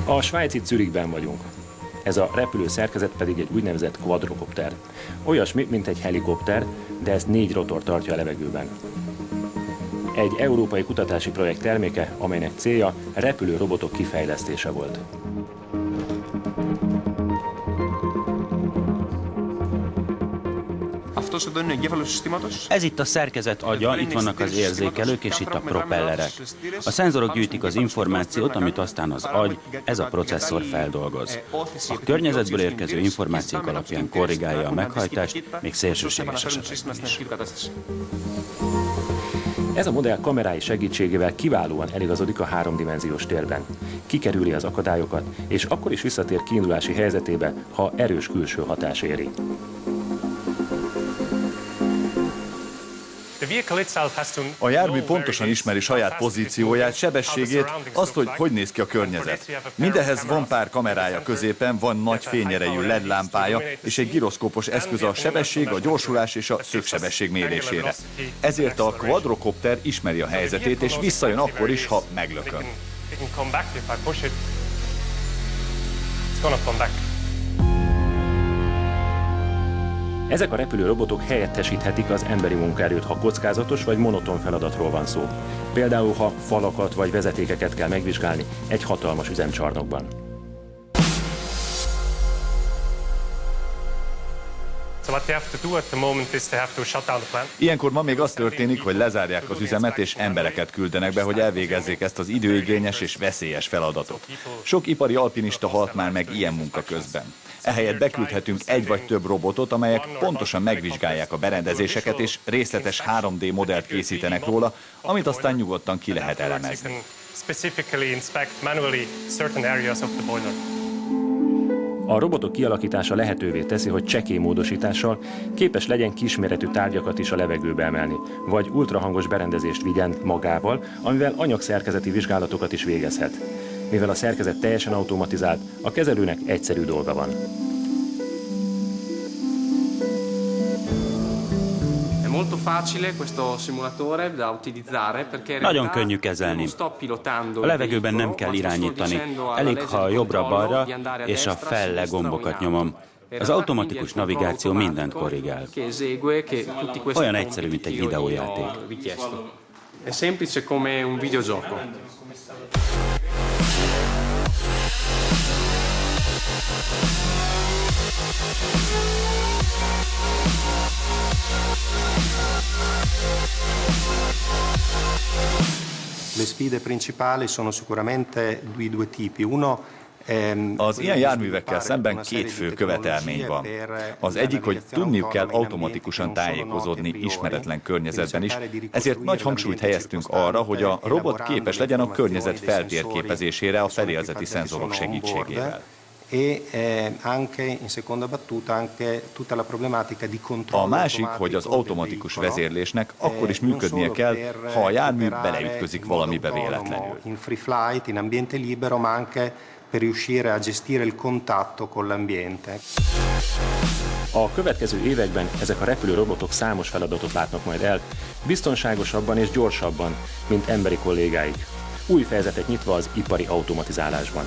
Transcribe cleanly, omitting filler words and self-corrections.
A svájci Zürichben vagyunk. Ez a repülő szerkezet pedig egy úgynevezett quadrocopter. Olyasmi, mint egy helikopter, de ezt 4 rotor tartja a levegőben. Egy európai kutatási projekt terméke, amelynek célja repülő robotok kifejlesztése volt. Ez itt a szerkezet agya, itt vannak az érzékelők és itt a propellerek. A szenzorok gyűjtik az információt, amit aztán az agy, ez a processzor feldolgoz. A környezetből érkező információk alapján korrigálja a meghajtást, még szélsőséges esetekben is. Ez a modell kamerái segítségével kiválóan eligazodik a 3-dimenziós térben. Kikerüli az akadályokat, és akkor is visszatér kiindulási helyzetébe, ha erős külső hatás éri. A jármű pontosan ismeri saját pozícióját, sebességét, azt, hogy néz ki a környezet. Mindehhez van pár kamerája középen, van nagy fényerejű LED lámpája és egy giroszkópos eszköz a sebesség, a gyorsulás és a szögsebesség mérésére. Ezért a quadrocopter ismeri a helyzetét, és visszajön akkor is, ha meglökön. Ezek a repülőrobotok helyettesíthetik az emberi munkaerőt, ha kockázatos vagy monoton feladatról van szó. Például, ha falakat vagy vezetékeket kell megvizsgálni egy hatalmas üzemcsarnokban. Ilyenkor ma még az történik, hogy lezárják az üzemet és embereket küldenek be, hogy elvégezzék ezt az időigényes és veszélyes feladatot. Sok ipari alpinista halt már meg ilyen munka közben. Ehelyett beküldhetünk egy vagy több robotot, amelyek pontosan megvizsgálják a berendezéseket és részletes 3D modellt készítenek róla, amit aztán nyugodtan ki lehet elemezni. A robotok kialakítása lehetővé teszi, hogy csekély módosítással képes legyen kisméretű tárgyakat is a levegőbe emelni, vagy ultrahangos berendezést vigyen magával, amivel anyagszerkezeti vizsgálatokat is végezhet. Mivel a szerkezet teljesen automatizált, a kezelőnek egyszerű dolga van. Nagyon könnyű kezelni. A levegőben nem kell irányítani. Elég, ha jobbra-balra és a felle gombokat nyomom. Az automatikus navigáció mindent korrigál. Olyan egyszerű, mint egy videójáték. Az ilyen járművekkel szemben 2 fő követelmény van. Az egyik, hogy tudniuk kell automatikusan tájékozódni ismeretlen környezetben is, ezért nagy hangsúlyt helyeztünk arra, hogy a robot képes legyen a környezet feltérképezésére a fedélzeti szenzorok segítségével. A másik, hogy az automatikus vezérlésnek akkor is működnie kell, ha a jármű beleütközik valamibe véletlenül. A következő években ezek a repülőrobotok számos feladatot látnak majd el, biztonságosabban és gyorsabban, mint emberi kollégáik. Új fejezetet nyitva az ipari automatizálásban.